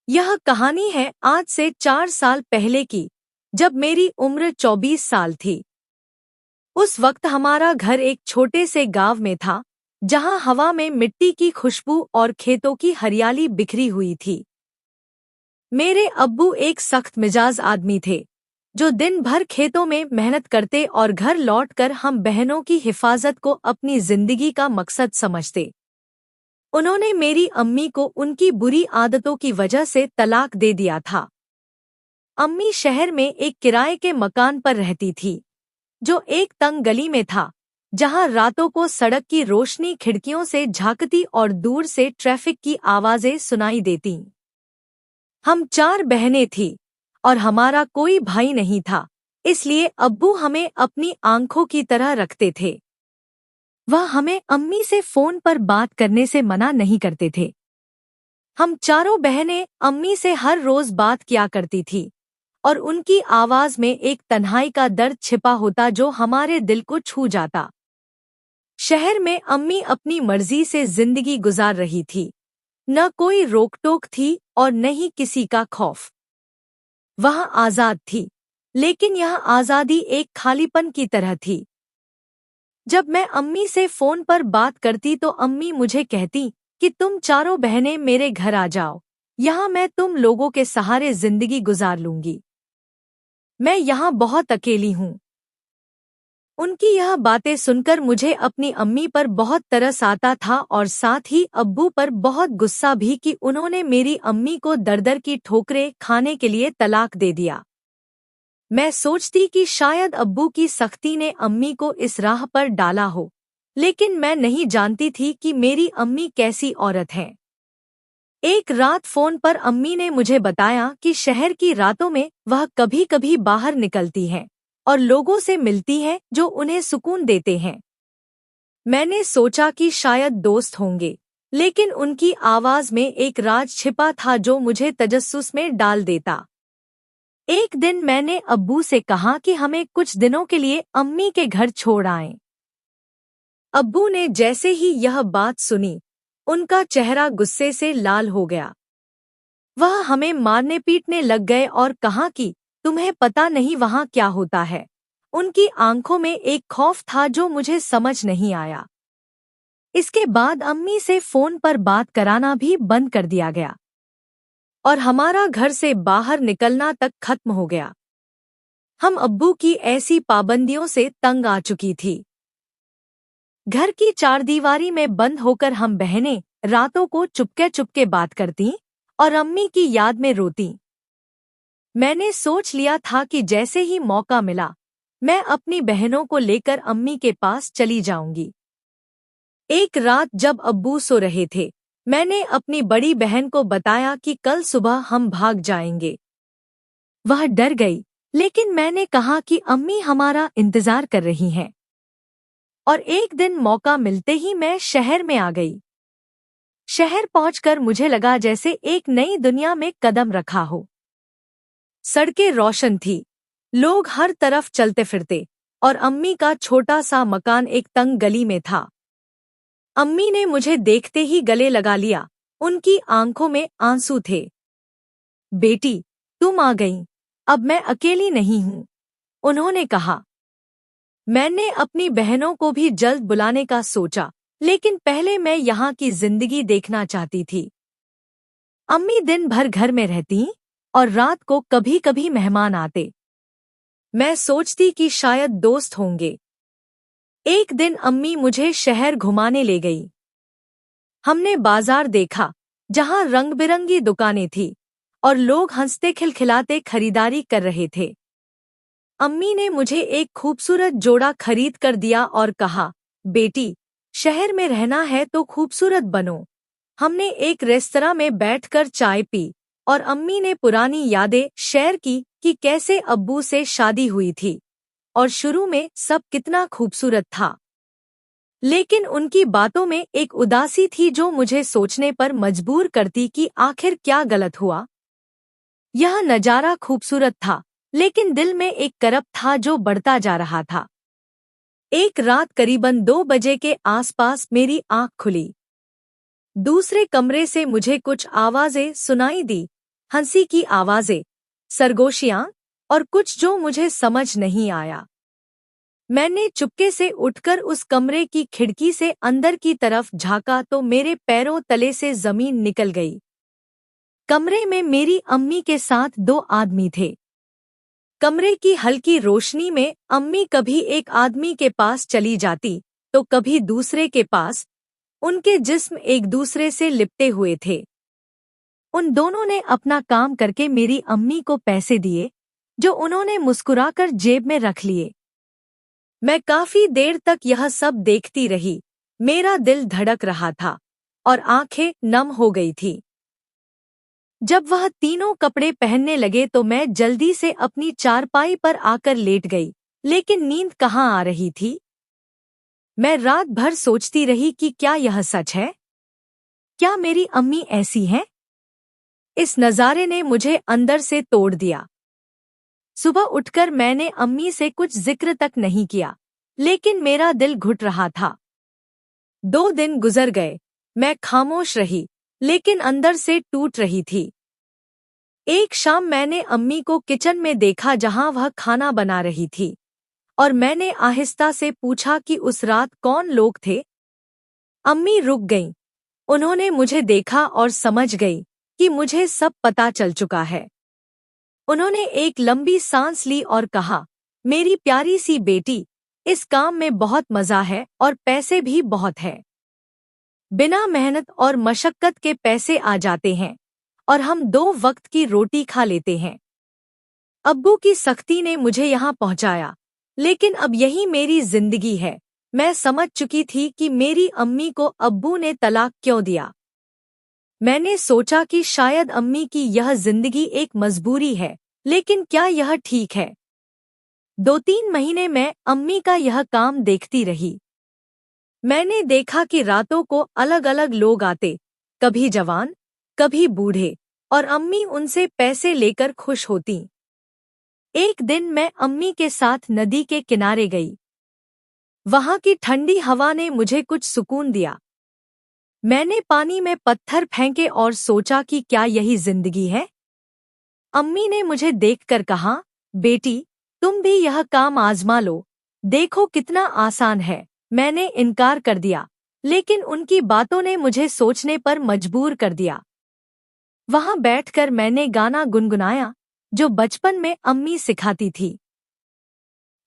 यह कहानी है आज से 4 साल पहले की, जब मेरी उम्र 24 साल थी। उस वक्त हमारा घर एक छोटे से गांव में था, जहां हवा में मिट्टी की खुशबू और खेतों की हरियाली बिखरी हुई थी। मेरे अब्बू एक सख्त मिजाज आदमी थे, जो दिन भर खेतों में मेहनत करते और घर लौटकर हम बहनों की हिफाजत को अपनी जिंदगी का मकसद समझते। उन्होंने मेरी अम्मी को उनकी बुरी आदतों की वजह से तलाक दे दिया था। अम्मी शहर में एक किराए के मकान पर रहती थी, जो एक तंग गली में था, जहां रातों को सड़क की रोशनी खिड़कियों से झांकती और दूर से ट्रैफिक की आवाजें सुनाई देती। हम 4 बहनें थीं और हमारा कोई भाई नहीं था, इसलिए अब्बू हमें अपनी आंखों की तरह रखते थे। वह हमें अम्मी से फोन पर बात करने से मना नहीं करते थे। हम चारों बहनें अम्मी से हर रोज बात किया करती थी, और उनकी आवाज में एक तन्हाई का दर्द छिपा होता जो हमारे दिल को छू जाता। शहर में अम्मी अपनी मर्जी से जिंदगी गुजार रही थी, न कोई रोक टोक थी और न ही किसी का खौफ। वह आजाद थी, लेकिन यह आजादी एक खालीपन की तरह थी। जब मैं अम्मी से फोन पर बात करती तो अम्मी मुझे कहती कि तुम चारों बहनें मेरे घर आ जाओ, यहाँ मैं तुम लोगों के सहारे जिंदगी गुजार लूंगी। मैं यहाँ बहुत अकेली हूँ। उनकी यह बातें सुनकर मुझे अपनी अम्मी पर बहुत तरस आता था और साथ ही अब्बू पर बहुत गुस्सा भी कि उन्होंने मेरी अम्मी को दर-दर की ठोकरें खाने के लिए तलाक दे दिया। मैं सोचती कि शायद अब्बू की सख्ती ने अम्मी को इस राह पर डाला हो, लेकिन मैं नहीं जानती थी कि मेरी अम्मी कैसी औरत है। एक रात फोन पर अम्मी ने मुझे बताया कि शहर की रातों में वह कभी-कभी बाहर निकलती हैं और लोगों से मिलती हैं जो उन्हें सुकून देते हैं। मैंने सोचा कि शायद दोस्त होंगे, लेकिन उनकी आवाज में एक राज छिपा था जो मुझे तजस्सुस में डाल देता। एक दिन मैंने अब्बू से कहा कि हमें कुछ दिनों के लिए अम्मी के घर छोड़ आएं। अब्बू ने जैसे ही यह बात सुनी, उनका चेहरा गुस्से से लाल हो गया। वह हमें मारने पीटने लग गए और कहा कि तुम्हें पता नहीं वहाँ क्या होता है। उनकी आंखों में एक खौफ था जो मुझे समझ नहीं आया। इसके बाद अम्मी से फोन पर बात कराना भी बंद कर दिया गया और हमारा घर से बाहर निकलना तक खत्म हो गया। हम अब्बू की ऐसी पाबंदियों से तंग आ चुकी थी। घर की चारदीवारी में बंद होकर हम बहनें रातों को चुपके चुपके बात करती और अम्मी की याद में रोती। मैंने सोच लिया था कि जैसे ही मौका मिला, मैं अपनी बहनों को लेकर अम्मी के पास चली जाऊंगी। एक रात जब अब्बू सो रहे थे, मैंने अपनी बड़ी बहन को बताया कि कल सुबह हम भाग जाएंगे। वह डर गई, लेकिन मैंने कहा कि अम्मी हमारा इंतजार कर रही हैं। और एक दिन मौका मिलते ही मैं शहर में आ गई। शहर पहुंचकर मुझे लगा जैसे एक नई दुनिया में कदम रखा हो। सड़कें रोशन थी, लोग हर तरफ चलते फिरते, और अम्मी का छोटा सा मकान एक तंग गली में था। अम्मी ने मुझे देखते ही गले लगा लिया, उनकी आंखों में आंसू थे। बेटी, तुम आ गई, अब मैं अकेली नहीं हूँ, उन्होंने कहा। मैंने अपनी बहनों को भी जल्द बुलाने का सोचा, लेकिन पहले मैं यहाँ की जिंदगी देखना चाहती थी। अम्मी दिन भर घर में रहती और रात को कभी-कभी मेहमान आते। मैं सोचती कि शायद दोस्त होंगे। एक दिन अम्मी मुझे शहर घुमाने ले गई। हमने बाजार देखा, जहाँ रंग-बिरंगी दुकानें थी और लोग हंसते खिलखिलाते खरीदारी कर रहे थे। अम्मी ने मुझे एक खूबसूरत जोड़ा खरीद कर दिया और कहा, बेटी, शहर में रहना है तो खूबसूरत बनो। हमने एक रेस्तरां में बैठकर चाय पी और अम्मी ने पुरानी यादें शेयर की कि कैसे अब्बू से शादी हुई थी और शुरू में सब कितना खूबसूरत था। लेकिन उनकी बातों में एक उदासी थी जो मुझे सोचने पर मजबूर करती कि आखिर क्या गलत हुआ। यह नजारा खूबसूरत था, लेकिन दिल में एक करप था जो बढ़ता जा रहा था। एक रात करीबन 2 बजे के आसपास मेरी आंख खुली। दूसरे कमरे से मुझे कुछ आवाजें सुनाई दी, हंसी की आवाजें, सरगोशियां और कुछ जो मुझे समझ नहीं आया। मैंने चुपके से उठकर उस कमरे की खिड़की से अंदर की तरफ झांका तो मेरे पैरों तले से जमीन निकल गई। कमरे में मेरी अम्मी के साथ 2 आदमी थे। कमरे की हल्की रोशनी में अम्मी कभी एक आदमी के पास चली जाती तो कभी दूसरे के पास। उनके जिस्म एक दूसरे से लिपटे हुए थे। उन दोनों ने अपना काम करके मेरी अम्मी को पैसे दिए, जो उन्होंने मुस्कुराकर जेब में रख लिए। मैं काफी देर तक यह सब देखती रही। मेरा दिल धड़क रहा था और आंखें नम हो गई थी। जब वह तीनों कपड़े पहनने लगे तो मैं जल्दी से अपनी चारपाई पर आकर लेट गई, लेकिन नींद कहाँ आ रही थी। मैं रात भर सोचती रही कि क्या यह सच है? क्या मेरी अम्मी ऐसी हैं? इस नज़ारे ने मुझे अंदर से तोड़ दिया। सुबह उठकर मैंने अम्मी से कुछ जिक्र तक नहीं किया, लेकिन मेरा दिल घुट रहा था। 2 दिन गुजर गए। मैं खामोश रही, लेकिन अंदर से टूट रही थी। एक शाम मैंने अम्मी को किचन में देखा जहां वह खाना बना रही थी, और मैंने आहिस्ता से पूछा कि उस रात कौन लोग थे। अम्मी रुक गईं। उन्होंने मुझे देखा और समझ गई कि मुझे सब पता चल चुका है। उन्होंने एक लंबी सांस ली और कहा, मेरी प्यारी सी बेटी, इस काम में बहुत मजा है और पैसे भी बहुत है। बिना मेहनत और मशक्कत के पैसे आ जाते हैं और हम 2 वक्त की रोटी खा लेते हैं। अब्बू की सख्ती ने मुझे यहाँ पहुँचाया, लेकिन अब यही मेरी जिंदगी है। मैं समझ चुकी थी कि मेरी अम्मी को अब्बू ने तलाक क्यों दिया। मैंने सोचा कि शायद अम्मी की यह जिंदगी एक मजबूरी है, लेकिन क्या यह ठीक है? 2-3 महीने मैं अम्मी का यह काम देखती रही। मैंने देखा कि रातों को अलग अलग लोग आते, कभी जवान, कभी बूढ़े, और अम्मी उनसे पैसे लेकर खुश होती। एक दिन मैं अम्मी के साथ नदी के किनारे गई। वहां की ठंडी हवा ने मुझे कुछ सुकून दिया। मैंने पानी में पत्थर फेंके और सोचा कि क्या यही जिंदगी है? अम्मी ने मुझे देखकर कहा, बेटी, तुम भी यह काम आजमा लो, देखो कितना आसान है। मैंने इनकार कर दिया, लेकिन उनकी बातों ने मुझे सोचने पर मजबूर कर दिया। वहां बैठकर मैंने गाना गुनगुनाया, जो बचपन में अम्मी सिखाती थी।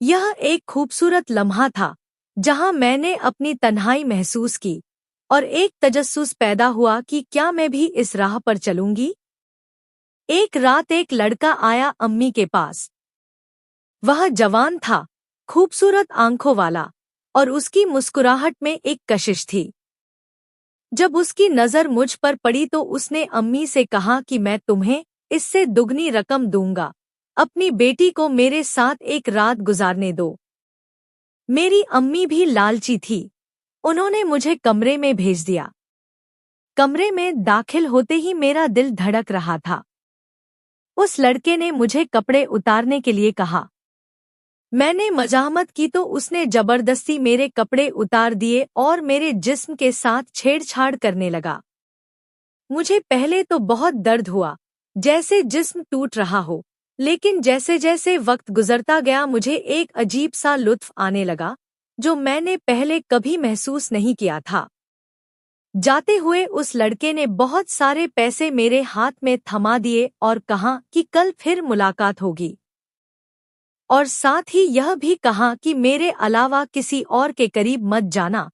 यह एक खूबसूरत लम्हा था, जहां मैंने अपनी तन्हाई महसूस की, और एक तजस्सुस पैदा हुआ कि क्या मैं भी इस राह पर चलूंगी। एक रात एक लड़का आया अम्मी के पास। वह जवान था, खूबसूरत आंखों वाला, और उसकी मुस्कुराहट में एक कशिश थी। जब उसकी नज़र मुझ पर पड़ी तो उसने अम्मी से कहा कि मैं तुम्हें इससे दुगनी रकम दूंगा, अपनी बेटी को मेरे साथ एक रात गुजारने दो। मेरी अम्मी भी लालची थी। उन्होंने मुझे कमरे में भेज दिया। कमरे में दाखिल होते ही मेरा दिल धड़क रहा था। उस लड़के ने मुझे कपड़े उतारने के लिए कहा। मैंने मजामत की तो उसने जबरदस्ती मेरे कपड़े उतार दिए और मेरे जिस्म के साथ छेड़छाड़ करने लगा। मुझे पहले तो बहुत दर्द हुआ, जैसे जिस्म टूट रहा हो, लेकिन जैसे जैसे वक्त गुजरता गया मुझे एक अजीब सा लुत्फ आने लगा, जो मैंने पहले कभी महसूस नहीं किया था। जाते हुए उस लड़के ने बहुत सारे पैसे मेरे हाथ में थमा दिए और कहा कि कल फिर मुलाकात होगी, और साथ ही यह भी कहा कि मेरे अलावा किसी और के करीब मत जाना,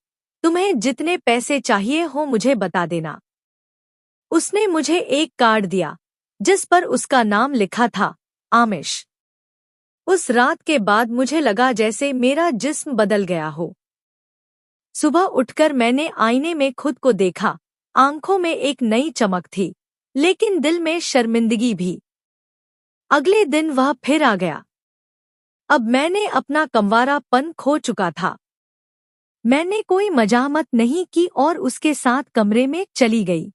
तुम्हें जितने पैसे चाहिए हो मुझे बता देना। उसने मुझे एक कार्ड दिया, जिस पर उसका नाम लिखा था, आमिश। उस रात के बाद मुझे लगा जैसे मेरा जिस्म बदल गया हो। सुबह उठकर मैंने आईने में खुद को देखा। आंखों में एक नई चमक थी, लेकिन दिल में शर्मिंदगी भी। अगले दिन वह फिर आ गया। अब मैंने अपना कंवारापन खो चुका था। मैंने कोई मजामत नहीं की और उसके साथ कमरे में चली गई।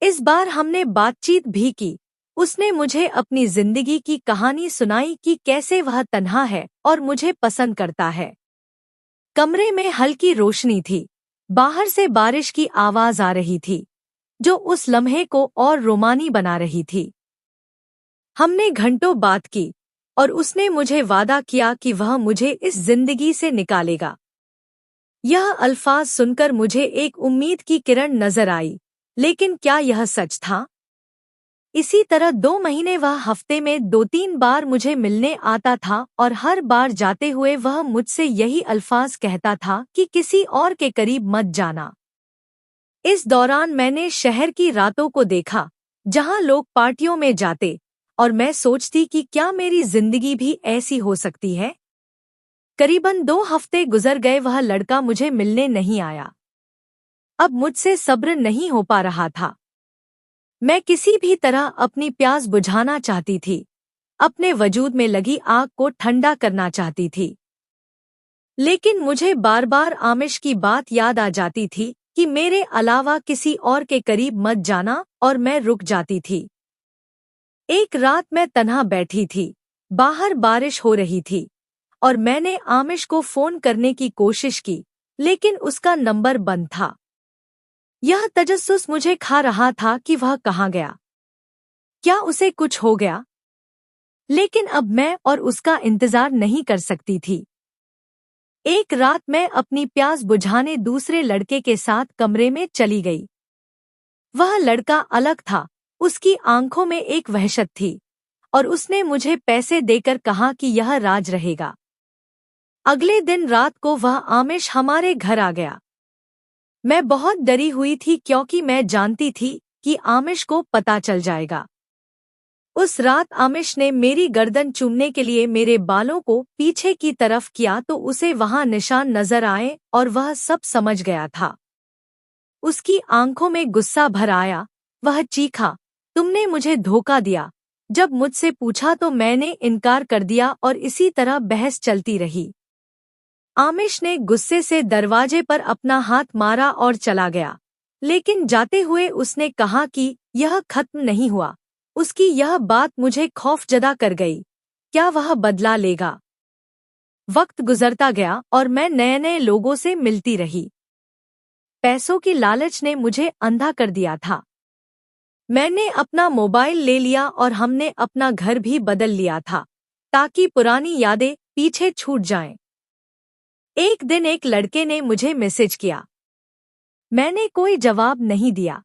इस बार हमने बातचीत भी की। उसने मुझे अपनी जिंदगी की कहानी सुनाई कि कैसे वह तन्हा है और मुझे पसंद करता है। कमरे में हल्की रोशनी थी। बाहर से बारिश की आवाज आ रही थी, जो उस लम्हे को और रोमानी बना रही थी। हमने घंटों बात की और उसने मुझे वादा किया कि वह मुझे इस जिंदगी से निकालेगा। यह अल्फाज सुनकर मुझे एक उम्मीद की किरण नजर आई, लेकिन क्या यह सच था? इसी तरह 2 महीने वह हफ्ते में 2-3 बार मुझे मिलने आता था और हर बार जाते हुए वह मुझसे यही अल्फाज कहता था कि किसी और के करीब मत जाना। इस दौरान मैंने शहर की रातों को देखा, जहां लोग पार्टियों में जाते, और मैं सोचती कि क्या मेरी जिंदगी भी ऐसी हो सकती है। करीबन 2 हफ्ते गुजर गए, वह लड़का मुझे मिलने नहीं आया। अब मुझसे सब्र नहीं हो पा रहा था। मैं किसी भी तरह अपनी प्यास बुझाना चाहती थी, अपने वजूद में लगी आग को ठंडा करना चाहती थी। लेकिन मुझे बार बार आमिश की बात याद आ जाती थी कि मेरे अलावा किसी और के करीब मत जाना, और मैं रुक जाती थी। एक रात मैं तन्हा बैठी थी, बाहर बारिश हो रही थी, और मैंने आमिश को फोन करने की कोशिश की, लेकिन उसका नंबर बंद था। यह तजस्सुस मुझे खा रहा था कि वह कहाँ गया। क्या उसे कुछ हो गया? लेकिन अब मैं और उसका इंतजार नहीं कर सकती थी। एक रात मैं अपनी प्यास बुझाने दूसरे लड़के के साथ कमरे में चली गई। वह लड़का अलग था, उसकी आंखों में एक वहशत थी, और उसने मुझे पैसे देकर कहा कि यह राज रहेगा। अगले दिन रात को वह आमिश हमारे घर आ गया। मैं बहुत डरी हुई थी क्योंकि मैं जानती थी कि आमिश को पता चल जाएगा। उस रात आमिश ने मेरी गर्दन चूमने के लिए मेरे बालों को पीछे की तरफ किया तो उसे वहां निशान नजर आए और वह सब समझ गया था। उसकी आंखों में गुस्सा भर आया। वह चीखा, तुमने मुझे धोखा दिया। जब मुझसे पूछा तो मैंने इनकार कर दिया और इसी तरह बहस चलती रही। आमिश ने गुस्से से दरवाजे पर अपना हाथ मारा और चला गया, लेकिन जाते हुए उसने कहा कि यह खत्म नहीं हुआ। उसकी यह बात मुझे खौफजदा कर गई। क्या वह बदला लेगा? वक्त गुजरता गया और मैं नए नए लोगों से मिलती रही। पैसों की लालच ने मुझे अंधा कर दिया था। मैंने अपना मोबाइल ले लिया और हमने अपना घर भी बदल लिया था, ताकि पुरानी यादें पीछे छूट जाएं। एक दिन एक लड़के ने मुझे मैसेज किया। मैंने कोई जवाब नहीं दिया।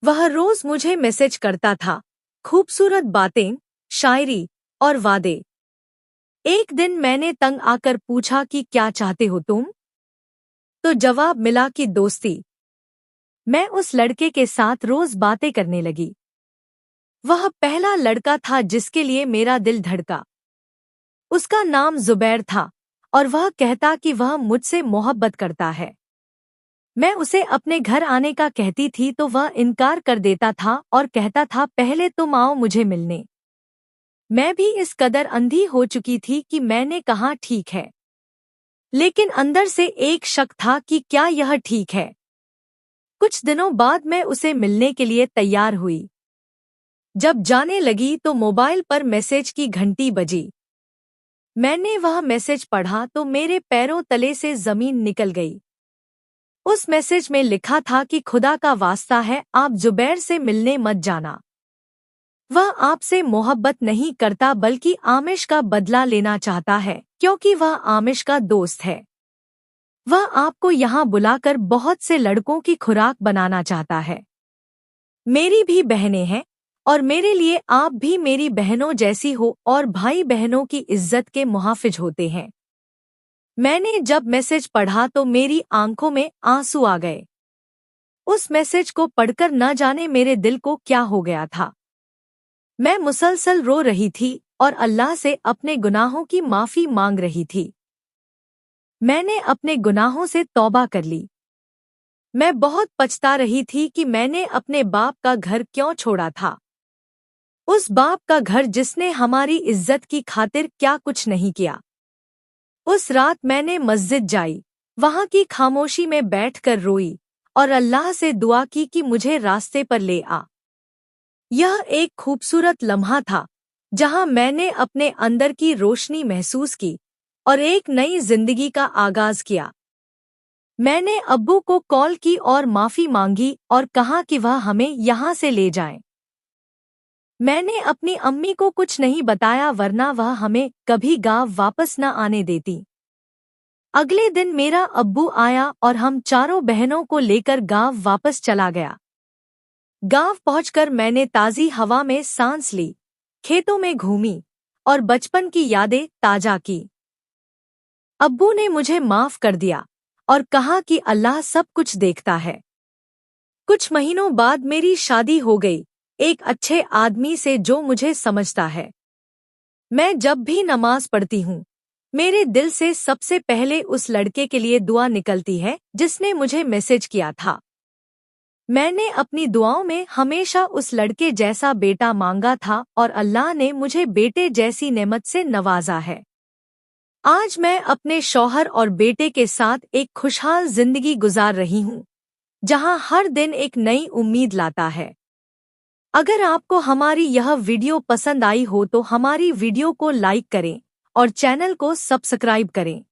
वह रोज मुझे मैसेज करता था, खूबसूरत बातें, शायरी और वादे। एक दिन मैंने तंग आकर पूछा कि क्या चाहते हो तुम? तो जवाब मिला कि दोस्ती। मैं उस लड़के के साथ रोज बातें करने लगी। वह पहला लड़का था जिसके लिए मेरा दिल धड़का। उसका नाम जुबैर था और वह कहता कि वह मुझसे मोहब्बत करता है। मैं उसे अपने घर आने का कहती थी तो वह इनकार कर देता था और कहता था पहले तुम आओ मुझे मिलने। मैं भी इस कदर अंधी हो चुकी थी कि मैंने कहा ठीक है, लेकिन अंदर से एक शक था कि क्या यह ठीक है। कुछ दिनों बाद मैं उसे मिलने के लिए तैयार हुई। जब जाने लगी तो मोबाइल पर मैसेज की घंटी बजी। मैंने वह मैसेज पढ़ा तो मेरे पैरों तले से जमीन निकल गई। उस मैसेज में लिखा था कि खुदा का वास्ता है आप जुबैर से मिलने मत जाना। वह आपसे मोहब्बत नहीं करता बल्कि आमिश का बदला लेना चाहता है, क्योंकि वह आमिश का दोस्त है। वह आपको यहाँ बुलाकर बहुत से लड़कों की खुराक बनाना चाहता है। मेरी भी बहनें हैं और मेरे लिए आप भी मेरी बहनों जैसी हो और भाई बहनों की इज्जत के मुहाफिज होते हैं। मैंने जब मैसेज पढ़ा तो मेरी आंखों में आंसू आ गए। उस मैसेज को पढ़कर न जाने मेरे दिल को क्या हो गया था। मैं मुसलसल रो रही थी और अल्लाह से अपने गुनाहों की माफी मांग रही थी। मैंने अपने गुनाहों से तौबा कर ली। मैं बहुत पछता रही थी कि मैंने अपने बाप का घर क्यों छोड़ा था। उस बाप का घर जिसने हमारी इज्जत की खातिर क्या कुछ नहीं किया। उस रात मैंने मस्जिद जाई, वहां की खामोशी में बैठकर रोई और अल्लाह से दुआ की कि मुझे रास्ते पर ले आ। यह एक खूबसूरत लम्हा था जहां मैंने अपने अंदर की रोशनी महसूस की और एक नई जिंदगी का आगाज किया। मैंने अब्बू को कॉल की और माफी मांगी और कहा कि वह हमें यहाँ से ले जाएं। मैंने अपनी अम्मी को कुछ नहीं बताया वरना वह हमें कभी गाँव वापस न आने देती। अगले दिन मेरा अब्बू आया और हम चारों बहनों को लेकर गाँव वापस चला गया। गाँव पहुंचकर मैंने ताज़ी हवा में सांस ली, खेतों में घूमी और बचपन की यादें ताजा की। अब्बू ने मुझे माफ कर दिया और कहा कि अल्लाह सब कुछ देखता है। कुछ महीनों बाद मेरी शादी हो गई, एक अच्छे आदमी से जो मुझे समझता है। मैं जब भी नमाज पढ़ती हूँ, मेरे दिल से सबसे पहले उस लड़के के लिए दुआ निकलती है जिसने मुझे मैसेज किया था। मैंने अपनी दुआओं में हमेशा उस लड़के जैसा बेटा मांगा था और अल्लाह ने मुझे बेटे जैसी नेमत से नवाजा है। आज मैं अपने शौहर और बेटे के साथ एक खुशहाल जिंदगी गुजार रही हूँ, जहाँ हर दिन एक नई उम्मीद लाता है। अगर आपको हमारी यह वीडियो पसंद आई हो तो हमारी वीडियो को लाइक करें और चैनल को सब्सक्राइब करें।